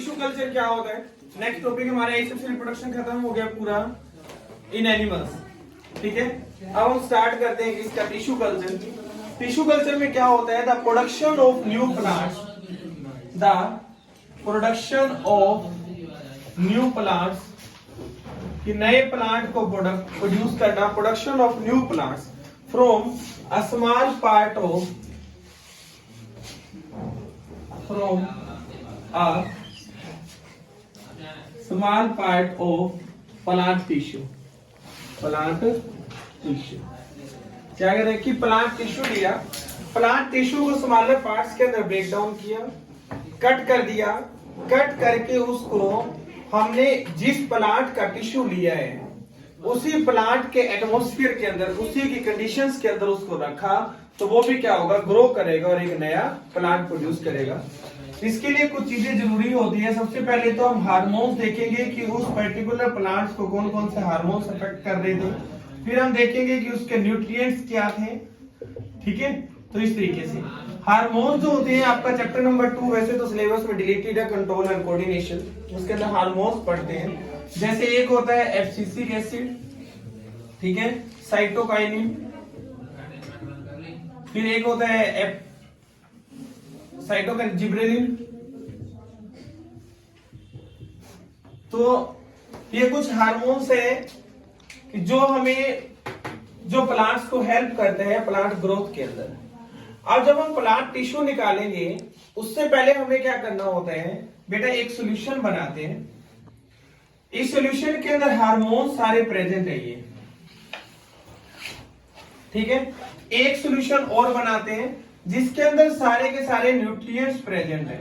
Tissue culture क्या होता है? नेक्स्ट टॉपिक हमारा एसेक्सुअल रिप्रोडक्शन खत्म हो गया पूरा इन एनिमल्स। ठीक है, अब हम स्टार्ट करते हैं इसका टिश्यू कल्चर। टिश्यू कल्चर में क्या होता है? The production of new plants, the production of new plants, कि नए प्लांट को प्रोड्यूस करना, production of new plants from a small part of, from a small part of plant tissue. Plant tissue क्या कह रहे हैं कि प्लांट टिश्यू लिया, प्लांट टिश्यू को स्मॉलर पार्ट्स के अंदर ब्रेक डाउन किया, कट कर दिया, कट करके उसको हमने जिस प्लांट का टिश्यू लिया है उसी प्लांट के एटमॉस्फेयर के अंदर, उसी की कंडीशंस के अंदर उसको रखा, तो वो भी क्या होगा? ग्रो करेगा और एक नया प्लांट प्रोड्यूस करेगा। इसके लिए कुछ चीजें जरूरी होती है। सबसे पहले तो हम हार्मोन्स देखेंगे कि उस पर्टिकुलर प्लांट्स को कौन कौन से हार्मोन्स अफेक्ट कर रहे थे। फिर हम देखेंगे कि उसके न्यूट्रिएंट्स क्या थे। ठीक है, तो इस तरीके से हार्मोन्स जो होते हैं, आपका चैप्टर नंबर 2 वैसे तो सिलेबस में डिलीटेड है, कंट्रोल एंड कोऑर्डिनेशन, उसके अंदर हार्मोन्स पढ़ते हैं। जैसे एक होता है एब्सिसिक एसिड, ठीक है, साइटोकाइनिन, फिर एक होता है साइटोकाइन जिब्रेलिन। तो ये कुछ हार्मोन्स है कि जो हमें, जो प्लांट्स को हेल्प करते हैं प्लांट ग्रोथ के अंदर। अब जब हम प्लांट टिश्यू निकालेंगे उससे पहले हमें क्या करना होता है बेटा? एक सॉल्यूशन बनाते हैं। इस सॉल्यूशन के अंदर हार्मोन सारे प्रेजेंट है ये, ठीक है। एक सॉल्यूशन और बनाते हैं जिसके अंदर सारे के सारे न्यूट्रिएंट्स प्रेजेंट है,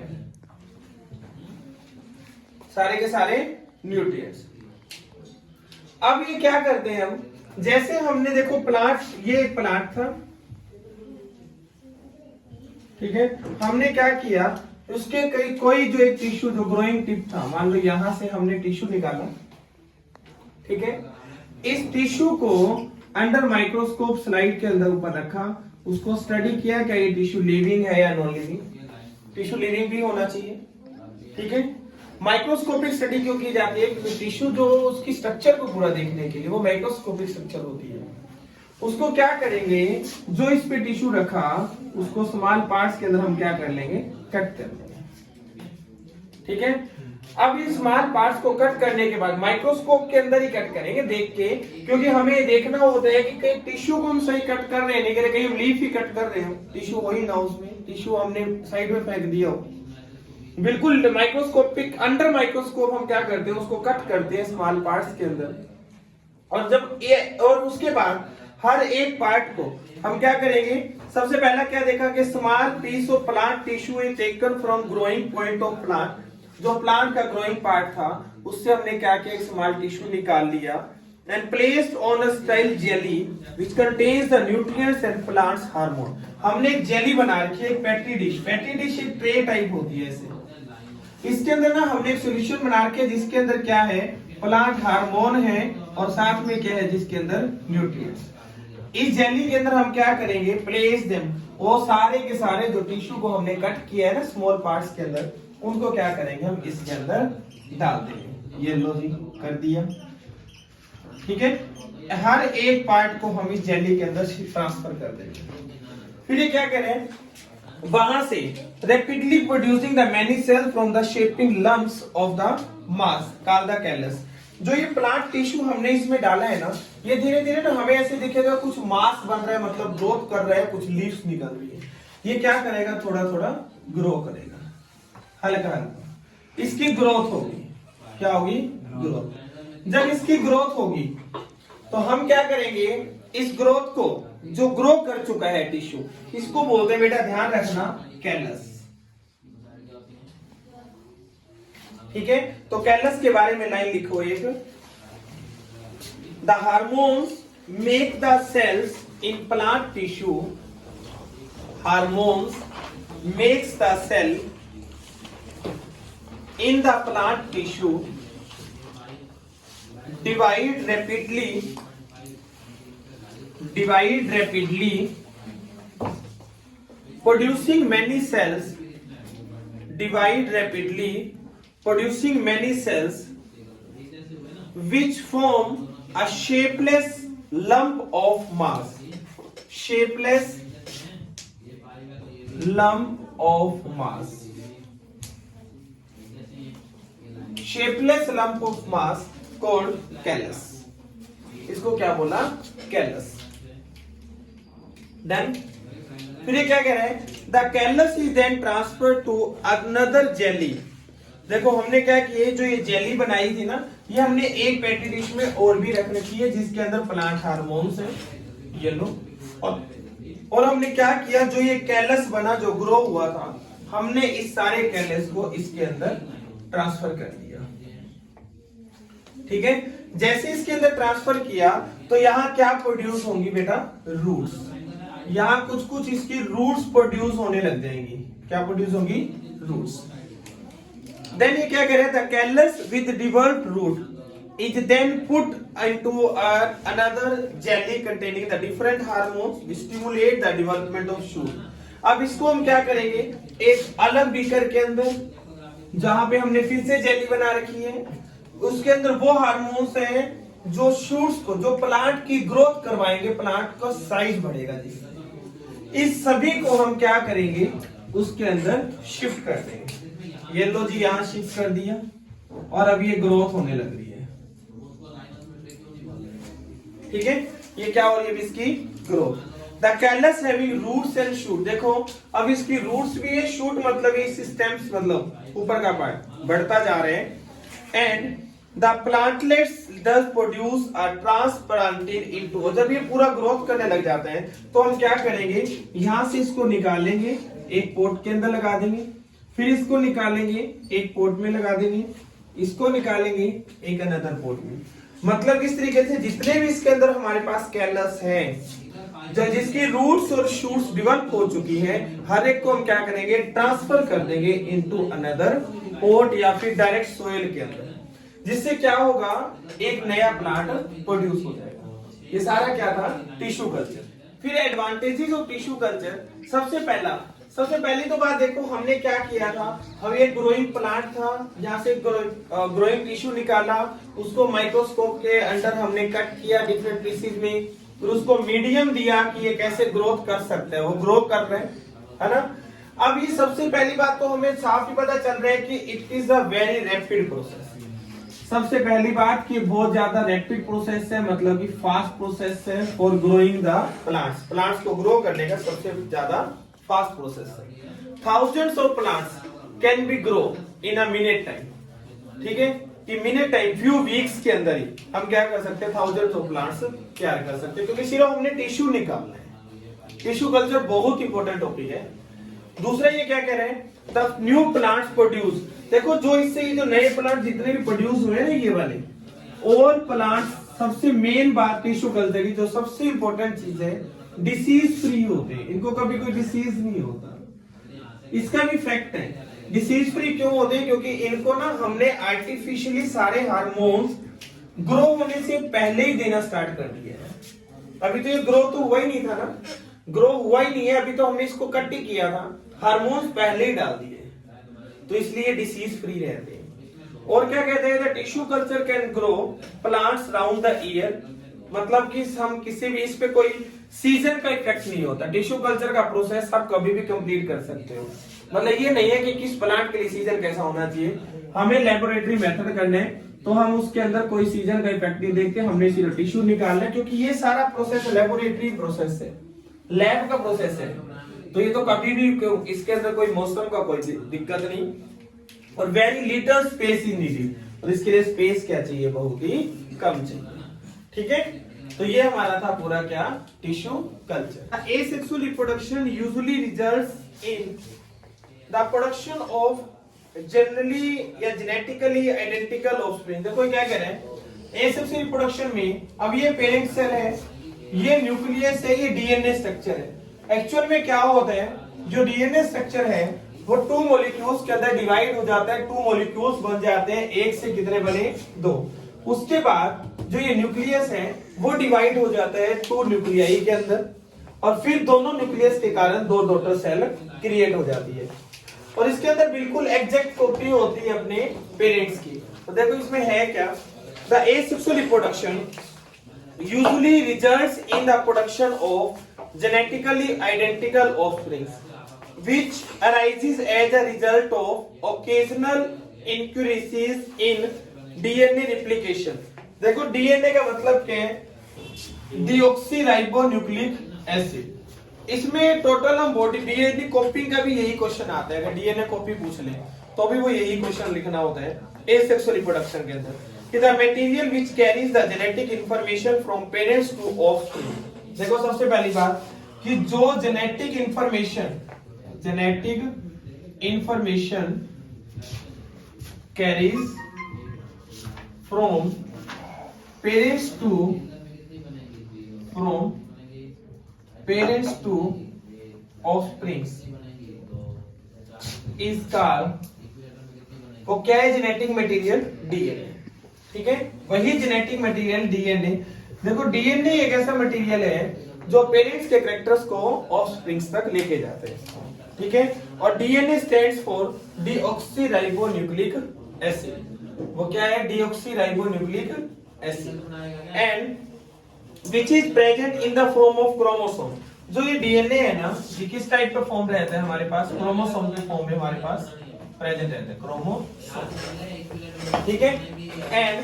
सारे के सारे न्यूट्रिएंट्स। अब ये क्या करते हैं हम? जैसे हमने देखो प्लांट, ये एक प्लांट था, ठीक है, हमने क्या किया, उसके कोई जो एक टिश्यू जो ग्रोइंग टिप था, मान लो यहां से हमने टिश्यू निकाला, ठीक है, इस टिश्यू को अंडर माइक्रोस्कोप स्लाइड के अंदर ऊपर रखा, उसको स्टडी किया क्या ये टिश्यू लिविंग है या नॉन लिविंग। टिश्यू लिविंग भी होना चाहिए, ठीक है। माइक्रोस्कोपिक स्टडी क्यों की जाती है? क्योंकि टिश्यू जो उसकी स्ट्रक्चर को पूरा देखने के लिए वो माइक्रोस्कोपिक स्ट्रक्चर होती है। उसको क्या करेंगे, जो इस पे टिश्यू रखा उसको स्मॉल पार्ट्स के अंदर हम क्या कर लेंगे? कट कर लेंगे, ठीक है। अब इस स्मॉल पार्ट्स को कट करने के बाद माइक्रोस्कोप के अंदर ही कट करेंगे देख के, क्योंकि हमें देखना होता है कि कहीं टिश्यू को हम सही कट कर रहे हैं, नहीं कर कहीं लीफ ही कट कर रहे हो, टिश्यू वही ना, उसमें टिश्यू हमने साइड में फेंक दिया हो। बिल्कुल माइक्रोस्कोपिक, अंडर माइक्रोस्कोप हम क्या करते हैं, उसको कट करते हैं स्मॉल पार्ट्स के अंदर। और जब ये, और उसके बाद हर एक पार्ट को हम क्या करेंगे? सबसे पहला क्या देखा कि small piece of plant tissue is taken from growing point of plant. जो प्लांट का ग्रोइंग पार्ट था उससे हमने क्या किया? एक स्मॉल टिश्यू निकाल लिया and placed on a style jelly which contains the nutrients and plants hormone. हमने एक जेली बना रखी है, एक पेटी डिश। पेटी डिश एक ट्रे टाइप होती है ऐसे, इसके अंदर ना हमने एक सॉल्यूशन बना रखे हैं जिसके अंदर क्या है? प्लांट हार्मोन है और साथ में क्या है? जिसके अंदर न्यूट्रिएंट्स। इस जेली के अंदर हम क्या करेंगे? प्लेस देम, वो सारे के सारे जो टिश्यू को हमने कट किया है ना स्मॉल पार्ट्स के अंदर, उनको क्या करेंगे? हम इसके अंदर डाल देंगे। ये लो जी, कर दिया, ठीक है। हर एक पार्ट को हम इस जेली के अंदर ट्रांसफर कर देंगे। फिर ये क्या करें? वहां से rapidly producing the many cells from the shaping lumps of the mass called the callus। जो ये प्लांट टिश्यू हमने इसमें डाला है ना, ये धीरे धीरे ना हमें ऐसे दिखेगा कुछ मास बन रहा है, मतलब ग्रोथ कर रहा है, कुछ लीव्स निकल रही है। ये क्या करेगा? थोड़ा थोड़ा ग्रो करेगा, हल्का हल्का। इसकी ग्रोथ होगी, क्या होगी? ग्रोथ। जब इसकी ग्रोथ होगी तो हम क्या करेंगे? इस ग्रोथ को, जो ग्रो कर चुका है टिश्यू, इसको बोलते हैं बेटा, ध्यान रखना, कैलस, ठीक है। तो कैलस के बारे में लाइन लिखो एक, the hormones make the cells in plant tissue, hormones makes the cell in the plant tissue divide rapidly producing many cells, divide rapidly producing many cells which form a shapeless lump of mass. Shapeless lump of mass. Shapeless lump of mass called callus. इसको क्या बोला? callus. Then फिर ये क्या कह रहे हैं? The callus is then transferred to another jelly. देखो हमने क्या किया, जो ये जेली बनाई थी ना, ये हमने एक पेटी डिश में और भी रख रखी है जिसके अंदर प्लांट हार्मोन्स है, येलो। और हमने क्या किया, जो ये कैलस बना, जो ग्रो हुआ था, हमने इस सारे कैलस को इसके अंदर ट्रांसफर कर दिया। ठीक है, जैसे इसके अंदर ट्रांसफर किया तो यहाँ क्या प्रोड्यूस होंगी बेटा? रूट्स। यहाँ कुछ कुछ इसकी रूट्स प्रोड्यूस होने लग जाएंगी। क्या प्रोड्यूस होंगी? रूट्स। देन ये क्या कह रहे थे? Callus with developed root is then put into another jelly containing the different hormones which stimulate the development of shoot. अब इसको हम क्या करेंगे, एक अलग बीकर के अंदर, जहां पे हमने फिर से जेली बना रखी है, उसके अंदर वो हार्मोन्स हैं जो शूट्स को, जो प्लांट की ग्रोथ करवाएंगे, प्लांट का साइज बढ़ेगा जी। इस सभी को हम क्या करेंगे, उसके अंदर शिफ्ट कर देंगे। ये लो जी, यहां शिफ्ट कर दिया और अब ये ग्रोथ होने लग रही है। ठीक है, ये क्या हो रही है? इसकी growth. The callus having roots and shoot. देखो अब इसकी रूट्स भी है, शूट मतलब इस स्टेम्स, मतलब ऊपर का पार्ट बढ़ता जा रहे हैं। And the plantlets does produce a transplanted into. जब ये पूरा ग्रोथ करने लग जाते हैं तो हम क्या करेंगे, यहां से इसको निकालेंगे, एक पोट के अंदर लगा देंगे, फिर इसको निकालेंगे, एक पोट में लगा देंगे, इसको निकालेंगे एक अनदर पोट में। मतलब इस तरीके से जितने भी इसके अंदर हमारे पास कैलस है, जिसकी रूट्स और शूट्स डेवलप हो चुकी है, हर एक को हम क्या करेंगे, ट्रांसफर कर देंगे इनटू अनदर पोट या फिर डायरेक्ट सोइल के अंदर, जिससे क्या होगा, एक नया प्लांट प्रोड्यूस हो जाएगा। ये सारा क्या था? Tissue culture. फिर एडवांटेजेस ऑफ टिश्यू कल्चर। सबसे पहली तो बात देखो, हमने क्या किया था, हम एक ग्रोइंग प्लांट था, यहाँ से ग्रोइंग टिश्यू निकाला, उसको माइक्रोस्कोप के अंडर हमने कट किया डिफरेंट पीसेज में, फिर उसको मीडियम दिया कि ये कैसे ग्रोथ कर सकते हैं, वो ग्रो कर रहे हैं, है ना। अब ये सबसे पहली बात तो हमें साफ ही पता चल रहा है कि it is a very rapid process. सबसे पहली बात कि बहुत ज्यादा रैपिड प्रोसेस है, मतलब कि फास्ट प्रोसेस है for growing the plants. Plants को ग्रो करने का सबसे ज्यादा फास्ट प्रोसेस है। Thousands of plants can be grow in a minute time. ठीक है, कि मिनट टाइम, फ्यू वीक्स के अंदर ही हम क्या कर सकते हैं, थाउजेंड्स ऑफ प्लांट्स तैयार कर सकते हैं, क्योंकि सिर्फ हमने टिश्यू निकालना है। टिश्यू कल्चर बहुत इंपॉर्टेंट टॉपिक है। दूसरा ये क्या कह रहे हैं, द न्यू प्लांट्स प्रोड्यूस। देखो जो इससे ये जो नए प्लांट जितने भी प्रोड्यूस हुए ना, ये वाले और प्लांट, सबसे मेन बात टिश्यू कल्चर की जो सबसे इंपॉर्टेंट चीज है, डिसीज फ्री होते हैं। इनको कभी कोई डिसीज नहीं होता, इसका भी फैक्ट है। डिसीज फ्री क्यों होते हैं? क्योंकि इनको ना हमने आर्टिफिशियली सारे हार्मोन्स ग्रो होने से पहले ही देना स्टार्ट कर दिया है। अभी तो ये ग्रो तो हुआ ही नहीं था ना, ग्रो हुआ ही नहीं है, अभी तो हमने इसको कट ही किया था, हार्मोन्स पहले ही डाल दिए, तो इसलिए डिसीज फ्री रहते हैं। और क्या कहते हैं, tissue culture can grow plants round the year. मतलब कि हम किसी भी, इस पे कोई सीजन का इफेक्ट नहीं होता। टिश्यू कल्चर का प्रोसेस आप कभी भी कंप्लीट कर सकते हो। मतलब ये नहीं है कि किस प्लांट के लिए सीजन कैसा होना चाहिए, हमें लेबोरेटरी मेथड करने हैं तो हम उसके अंदर कोई सीजन का इफेक्ट नहीं देखते, हमने सिर्फ टिश्यू निकालना है, क्योंकि ये सारा प्रोसेस लेबोरेटरी प्रोसेस है, लैब का प्रोसेस है, तो ये तो कभी भी इसके अंदर कोई मौसम का कोई दिक्कत नहीं। और very little space is needed, और इसके लिए स्पेस क्या चाहिए, बहुत ही कम चाहिए। ठीक है, तो ये हमारा था पूरा क्या, tissue culture. Asexual reproduction usually results in the production of generally या जेनेटिकली आइडेंटिकल ऑफस्प्रिंग। देखो क्या कह रहे हैं, एसेक्सुअल रिप्रोडक्शन में, अब ये पेरेंट सेल है, ये न्यूक्लियस है, ये डीएनए स्ट्रक्चर है। एक्चुअल में क्या होता है, जो डीएनए स्ट्रक्चर है वो 2 मॉलिक्यूल्स के अंदर डिवाइड हो जाता है, 2 मॉलिक्यूल्स बन जाते हैं, एक से कितने बने, 2। उसके बाद जो ये न्यूक्लियस है वो डिवाइड हो जाता है 2 न्यूक्लियाई के अंदर, और फिर दोनों न्यूक्लियस के कारण 2 डॉटर सेल क्रिएट हो जाती है। और इसके अंदर बिल्कुल एग्जैक्ट कॉपी होती है अपने पेरेंट्स की। तो देखो इसमें है क्या, the asexual reproduction usually results in the production of genetically identical offsprings which arises as a result of occasional inaccuracies in DNA replication। देखो डीएनए का मतलब क्या है, डीऑक्सीराइबोन्यूक्लिक एसिड। इसमें टोटल हम बॉडी डीएनए कॉपी का भी यही क्वेश्चन आता है, अगर डीएनए कॉपी पूछ ले तो भी वो यही क्वेश्चन लिखना होता है एसेक्सुअल रिप्रोडक्शन के अंदर कि the material which carries the genetic information from parents to offspring. देखो सबसे पहली बात कि जो genetic information carries from parents to offsprings is called, वो क्या है, जेनेटिक मटेरियल डीएनए। ठीक है, वही जेनेटिक मटेरियल डीएनए। देखो डीएनए एक ऐसा मटेरियल है जो पेरेंट्स के कैरेक्टर्स को ऑफस्प्रिंग्स तक लेके जाते हैं। ठीक है, और DNA stands for deoxyribonucleic acid. वो क्या है, deoxyribonucleic acid and which is present in the form of chromosome. जो ये डीएनए है ना, ये किस टाइप का फॉर्म रहता है हमारे पास, क्रोमोसोम के फॉर्म में हमारे पास प्रेजेंट रहता है, क्रोमोसोम। ठीक है, and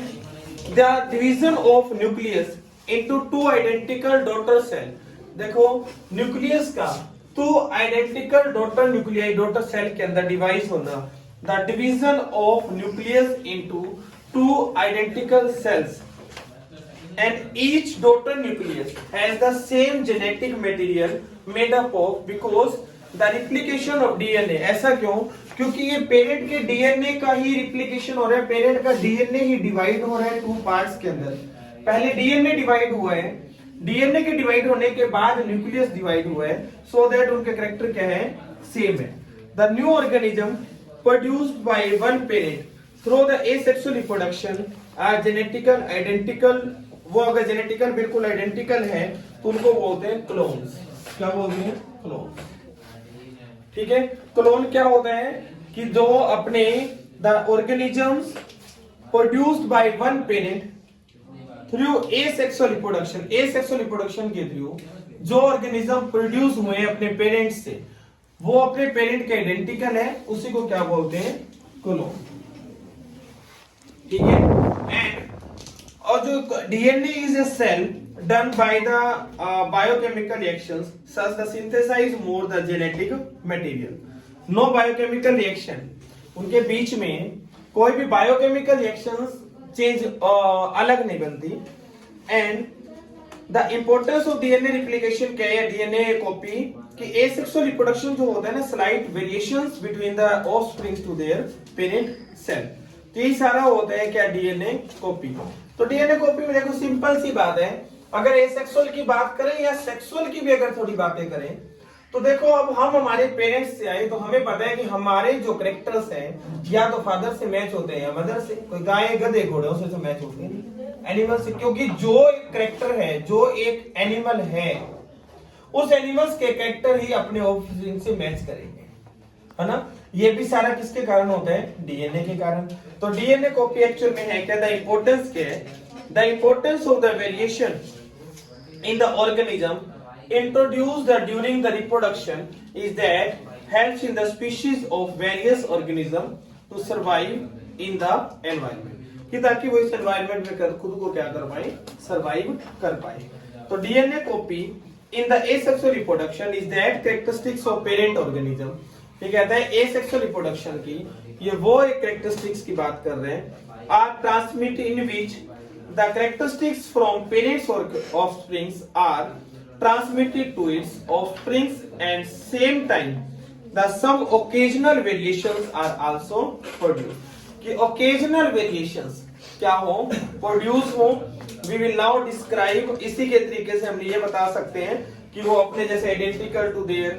the division of nucleus into two identical daughter cell. देखो न्यूक्लियस का two identical daughter nuclei daughter cell के अंदर डिवाइड होना, the division of nucleus into two identical cells and each daughter nucleus has the same genetic material made up of because the replication of DNA. ऐसा क्यों, क्योंकि ये parent के DNA का ही replication हो रहा है, पेरेंट का डीएनए ही डिवाइड हो रहा है टू पार्ट्स के अंदर। पहले डीएनए डिवाइड हुआ है, डीएनए के डिवाइड होने के बाद न्यूक्लियस डिवाइड हुआ है, सो दैट उनके कैरेक्टर क्या है, सेम है। The new organism produced by one parent through the asexual reproduction are genetical identical. वो अगर जेनेटिकल बिल्कुल आइडेंटिकल है तो उनको बोलते हैं क्लोन्स। क्या बोलते हैं, क्लोन। ठीक है, क्लोन क्या होता है कि जो अपने the organisms produced by one parent through asexual reproduction, asexual reproduction के थ्रू जो ऑर्गेनिज्म प्रोड्यूस हुए अपने पेरेंट्स से, वो अपने पेरेंट के आइडेंटिकल है, उसी को क्या बोलते हैं, क्लोन। ठीक है, एंड और जो DNA is a cell done by the biochemical reactions such the synthesize more the genetic material. No biochemical reaction, उनके बीच में कोई भी बायोकेमिकल रिएक्शंस चेंज अलग नहीं बनती। And the importance of DNA replication क्या है, डीएनए कॉपी कि एसेक्सुअल रिप्रोडक्शन जो होता है ना, slight variations between the offsprings to their parent cell. तो ये सारा होता है क्या, डीएनए कॉपी। तो डीएनए कॉपी में देखो सिंपल सी बात है, अगर एसेक्सुअल की बात करें या सेक्सुअल की भी अगर थोड़ी बातें करें तो देखो अब हम हमारे पेरेंट्स से आए तो हमें पता है कि हमारे जो कैरेक्टर्स हैं या तो फादर से मैच होते हैं या मदर से, कोई गाय गधे घोड़े से तो मैच होते हैं एनिमल से, क्योंकि जो एक कैरेक्टर है, जो एक एनिमल है, उस एनिमल्स के कैरेक्टर ही अपने ऑफस्प्रिंग से मैच करेंगे, है ना। ये भी सारा किसके कारण होता है, डीएनए के कारण। तो डीएनए कॉपी एक्चुअल में है क्या, द इंपॉर्टेंस क्या है, the importance of the variation in the organism introduced during the reproduction is that helps in the species of various organism to survive in the environment, कि ताकि वो इस environment में खुद को क्या कर पाए, survive कर पाए। तो DNA copy in the asexual reproduction is that characteristics of parent organism। ये कहता है asexual reproduction की ये वो एक characteristics की बात कर रहे हैं, are transmitted in which the characteristics from parents or offsprings are transmitted to its offsprings and same time the some occasional variations are also produced। कि occasional variations क्या हो, produce हो। we will now describe, इसी के तरीके से हम ये बता सकते हैं कि वो अपने जैसे identical to their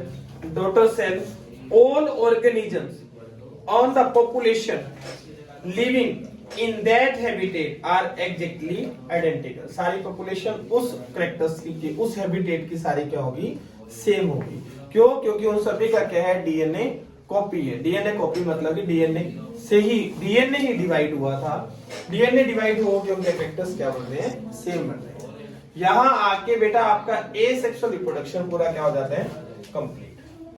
daughter cells, all organisms on the population living in that habitat are exactly identical। सारी पॉपुलेशन उस कैरेक्टरिस्टिक की, उस हैबिटेट की सारी क्या होगी, सेम होगी। क्यों, क्योंकि उन सभी का क्या है, डीएनए कॉपी है, डीएनए कॉपी मतलब कि डीएनए ही डिवाइड हुआ था, डीएनए डिवाइड हो के उनके फैक्टर्स क्या बन रहे हैं, सेम बन रहे हैं। यहां आके बेटा आपका ए सेक्सुअल रिप्रोडक्शन पूरा क्या हो जाता है, कंप्लीट।